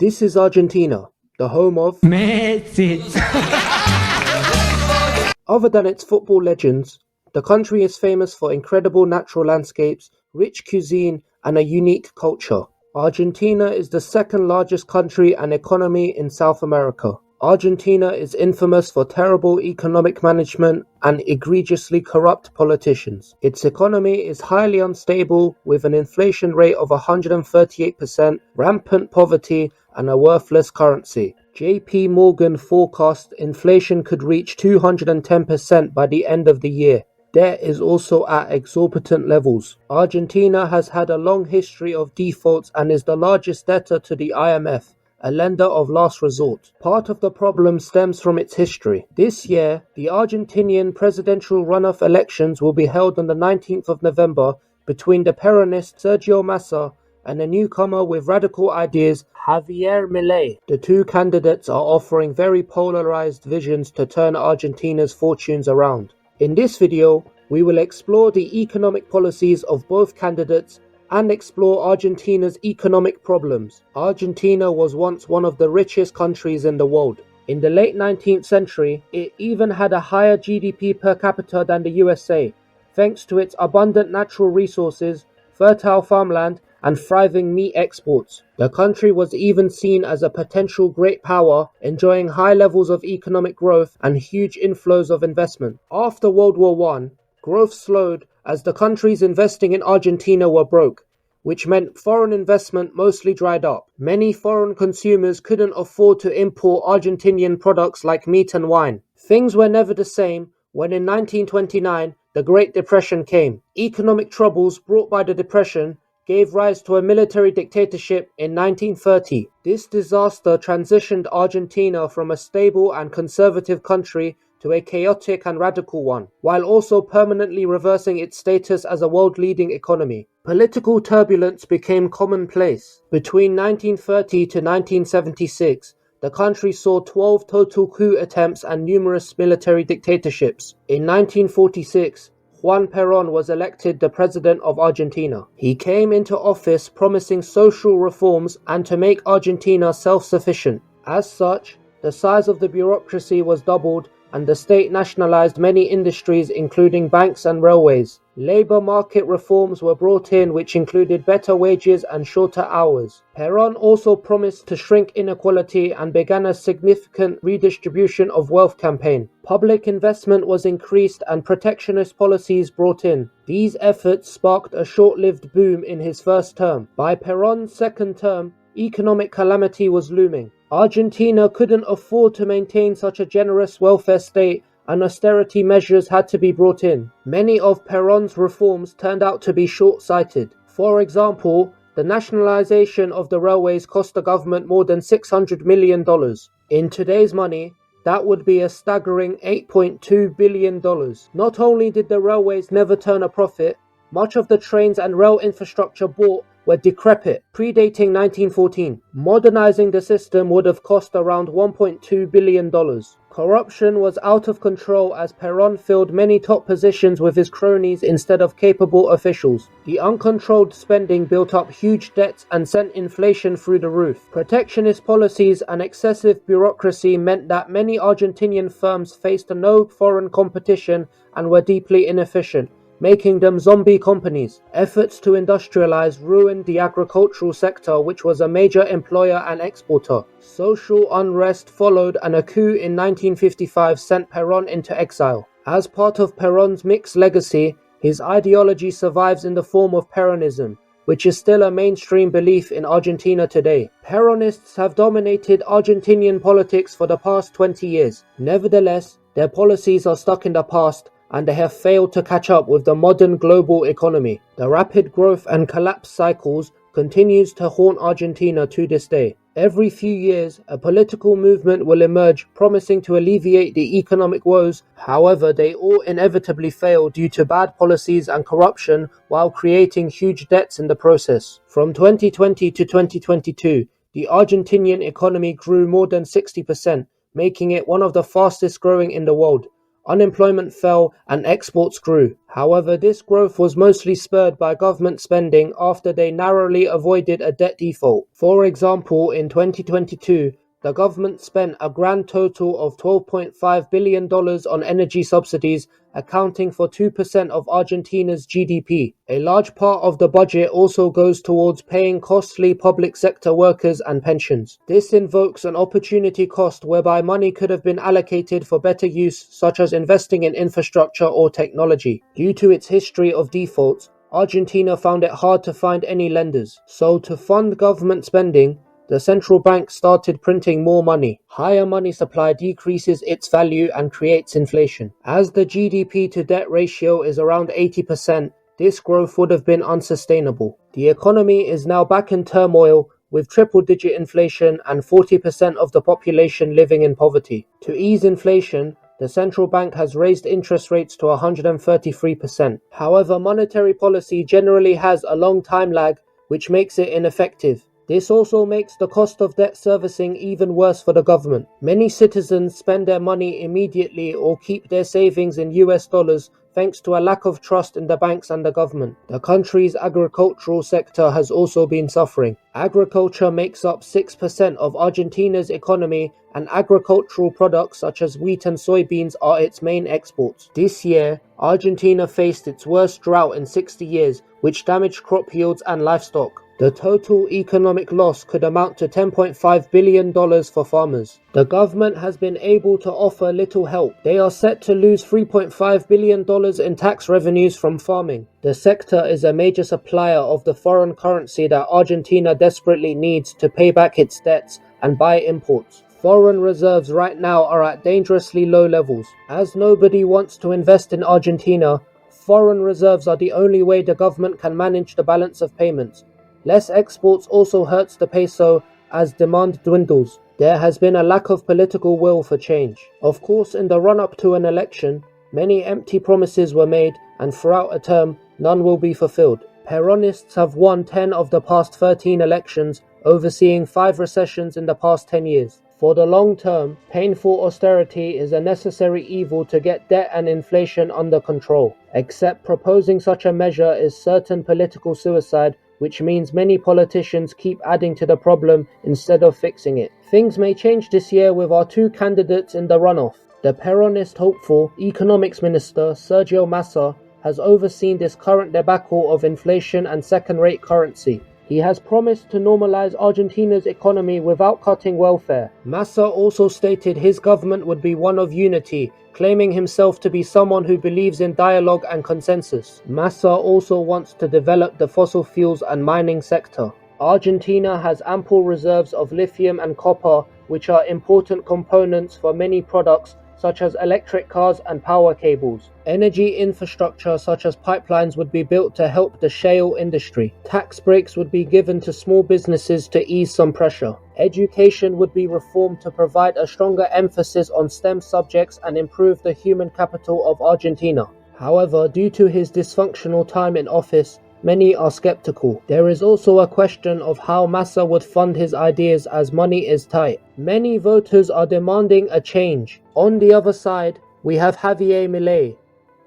This is Argentina, the home of Messi. Other than its football legends, the country is famous for incredible natural landscapes, rich cuisine, and a unique culture. Argentina is the second largest country and economy in South America. Argentina is infamous for terrible economic management and egregiously corrupt politicians. Its economy is highly unstable, with an inflation rate of 138%, rampant poverty, and a worthless currency. JP Morgan forecast inflation could reach 210% by the end of the year. Debt is also at exorbitant levels. Argentina has had a long history of defaults and is the largest debtor to the IMF, a lender of last resort. Part of the problem stems from its history. This year, the Argentinian presidential runoff elections will be held on the 19th of November between the Peronist Sergio Massa and a newcomer with radical ideas, Javier Milei. The two candidates are offering very polarized visions to turn Argentina's fortunes around. In this video, we will explore the economic policies of both candidates and explore Argentina's economic problems. Argentina was once one of the richest countries in the world. In the late 19th century, it even had a higher GDP per capita than the USA, thanks to its abundant natural resources, fertile farmland, and thriving meat exports. The country was even seen as a potential great power, enjoying high levels of economic growth and huge inflows of investment. After World War I, growth slowed as the countries investing in Argentina were broke, which meant foreign investment mostly dried up. Many foreign consumers couldn't afford to import Argentinian products like meat and wine. Things were never the same when in 1929 the Great Depression came. Economic troubles brought by the Depression gave rise to a military dictatorship in 1930. This disaster transitioned Argentina from a stable and conservative country to a chaotic and radical one, while also permanently reversing its status as a world-leading economy. Political turbulence became commonplace. Between 1930 to 1976, the country saw 12 total coup attempts and numerous military dictatorships. In 1946, Juan Perón was elected the president of Argentina. He came into office promising social reforms and to make Argentina self-sufficient. As such, the size of the bureaucracy was doubled and the state nationalized many industries including banks and railways. Labor market reforms were brought in which included better wages and shorter hours. Perón also promised to shrink inequality and began a significant redistribution of wealth campaign. Public investment was increased and protectionist policies brought in. These efforts sparked a short-lived boom in his first term. By Perón's second term, economic calamity was looming. Argentina couldn't afford to maintain such a generous welfare state and austerity measures had to be brought in. Many of Perón's reforms turned out to be short-sighted. For example, the nationalization of the railways cost the government more than $600 million. In today's money, that would be a staggering $8.2 billion. Not only did the railways never turn a profit, much of the trains and rail infrastructure bought were decrepit, predating 1914. Modernizing the system would have cost around $1.2 billion. Corruption was out of control as Perón filled many top positions with his cronies instead of capable officials. The uncontrolled spending built up huge debts and sent inflation through the roof. Protectionist policies and excessive bureaucracy meant that many Argentinian firms faced no foreign competition and were deeply inefficient, making them zombie companies. Efforts to industrialize ruined the agricultural sector, which was a major employer and exporter. Social unrest followed and a coup in 1955 sent Perón into exile. As part of Perón's mixed legacy, his ideology survives in the form of Peronism, which is still a mainstream belief in Argentina today. Peronists have dominated Argentinian politics for the past 20 years. Nevertheless, their policies are stuck in the past and they have failed to catch up with the modern global economy. The rapid growth and collapse cycles continues to haunt Argentina to this day. Every few years, a political movement will emerge promising to alleviate the economic woes. However, they all inevitably fail due to bad policies and corruption while creating huge debts in the process. From 2020 to 2022, the Argentinian economy grew more than 60%, making it one of the fastest growing in the world. unemployment fell, and exports grew. However, this growth was mostly spurred by government spending after they narrowly avoided a debt default. For example, in 2022, the government spent a grand total of $12.5 billion on energy subsidies, accounting for 2% of Argentina's GDP. A large part of the budget also goes towards paying costly public sector workers and pensions. This invokes an opportunity cost whereby money could have been allocated for better use, such as investing in infrastructure or technology. Due to its history of defaults, Argentina found it hard to find any lenders. So to fund government spending, the central bank started printing more money. Higher money supply decreases its value and creates inflation. As the GDP to debt ratio is around 80%, this growth would have been unsustainable. The economy is now back in turmoil, with triple-digit inflation and 40% of the population living in poverty. To ease inflation, the central bank has raised interest rates to 133%. However, monetary policy generally has a long time lag, which makes it ineffective. This also makes the cost of debt servicing even worse for the government. Many citizens spend their money immediately or keep their savings in US dollars thanks to a lack of trust in the banks and the government. The country's agricultural sector has also been suffering. Agriculture makes up 6% of Argentina's economy, and agricultural products such as wheat and soybeans are its main exports. This year, Argentina faced its worst drought in 60 years, which damaged crop yields and livestock. The total economic loss could amount to $10.5 billion for farmers. The government has been able to offer little help. They are set to lose $3.5 billion in tax revenues from farming. The sector is a major supplier of the foreign currency that Argentina desperately needs to pay back its debts and buy imports. Foreign reserves right now are at dangerously low levels. As nobody wants to invest in Argentina, foreign reserves are the only way the government can manage the balance of payments. Less exports also hurts the peso as demand dwindles. There has been a lack of political will for change. Of course, in the run-up to an election, many empty promises were made, and throughout a term, none will be fulfilled. Peronists have won 10 of the past 13 elections, overseeing 5 recessions in the past 10 years. For the long term, painful austerity is a necessary evil to get debt and inflation under control. Except proposing such a measure is certain political suicide, which means many politicians keep adding to the problem instead of fixing it. Things may change this year with our 2 candidates in the runoff. The Peronist hopeful Economics Minister Sergio Massa has overseen this current debacle of inflation and second-rate currency. He has promised to normalize Argentina's economy without cutting welfare. Massa also stated his government would be one of unity, claiming himself to be someone who believes in dialogue and consensus. Massa also wants to develop the fossil fuels and mining sector. Argentina has ample reserves of lithium and copper, which are important components for many products such as electric cars and power cables. Energy infrastructure such as pipelines would be built to help the shale industry. Tax breaks would be given to small businesses to ease some pressure. Education would be reformed to provide a stronger emphasis on STEM subjects and improve the human capital of Argentina. However, due to his dysfunctional time in office, many are skeptical. There is also a question of how Massa would fund his ideas as money is tight. Many voters are demanding a change. On the other side, we have Javier Milei,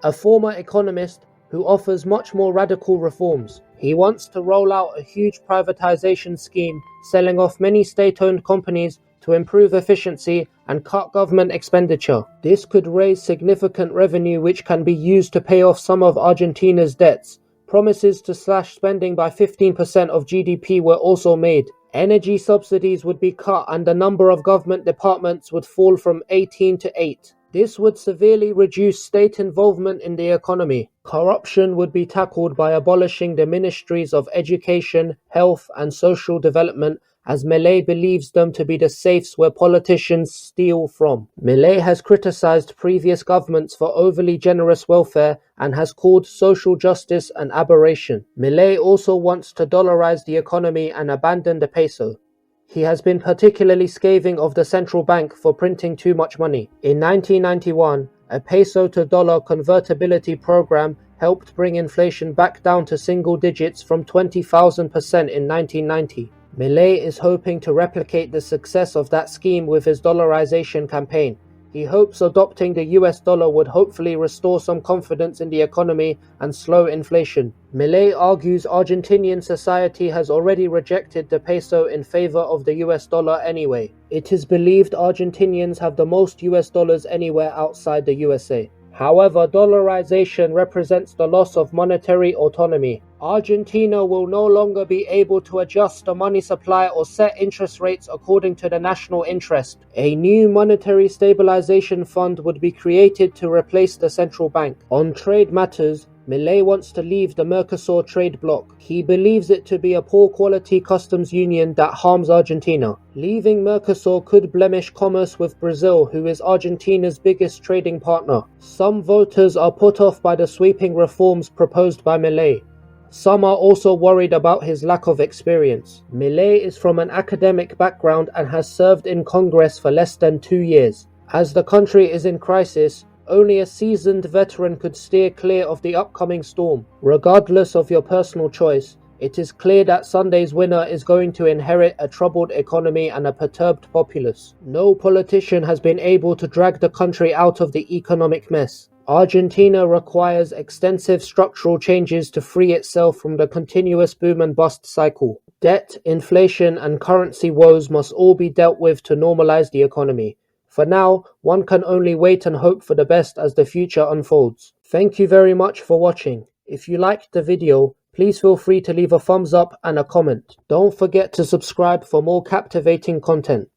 a former economist who offers much more radical reforms. He wants to roll out a huge privatization scheme, selling off many state-owned companies to improve efficiency and cut government expenditure. This could raise significant revenue which can be used to pay off some of Argentina's debts. Promises to slash spending by 15% of GDP were also made. Energy subsidies would be cut and the number of government departments would fall from 18 to 8. This would severely reduce state involvement in the economy. Corruption would be tackled by abolishing the ministries of education, health, and social development, as Milei believes them to be the safes where politicians steal from. Milei has criticized previous governments for overly generous welfare and has called social justice an aberration. Milei also wants to dollarize the economy and abandon the peso. He has been particularly scathing of the central bank for printing too much money. In 1991, a peso to dollar convertibility program helped bring inflation back down to single digits from 20,000% in 1990. Milei is hoping to replicate the success of that scheme with his dollarization campaign. He hopes adopting the US dollar would hopefully restore some confidence in the economy and slow inflation. Milei argues Argentinian society has already rejected the peso in favor of the US dollar anyway. It is believed Argentinians have the most US dollars anywhere outside the USA. However, dollarization represents the loss of monetary autonomy. Argentina will no longer be able to adjust the money supply or set interest rates according to the national interest. A new monetary stabilization fund would be created to replace the central bank. On trade matters, Milei wants to leave the Mercosur trade bloc. He believes it to be a poor quality customs union that harms Argentina. Leaving Mercosur could blemish commerce with Brazil, who is Argentina's biggest trading partner. Some voters are put off by the sweeping reforms proposed by Milei. Some are also worried about his lack of experience. Milei is from an academic background and has served in Congress for less than 2 years. As the country is in crisis, only a seasoned veteran could steer clear of the upcoming storm. Regardless of your personal choice, it is clear that Sunday's winner is going to inherit a troubled economy and a perturbed populace. No politician has been able to drag the country out of the economic mess. Argentina requires extensive structural changes to free itself from the continuous boom and bust cycle. Debt, inflation, and currency woes must all be dealt with to normalize the economy. For now, one can only wait and hope for the best as the future unfolds. Thank you very much for watching. If you liked the video, please feel free to leave a thumbs up and a comment. Don't forget to subscribe for more captivating content.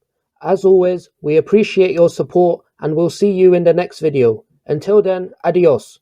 As always, we appreciate your support and we'll see you in the next video. Until then, adios.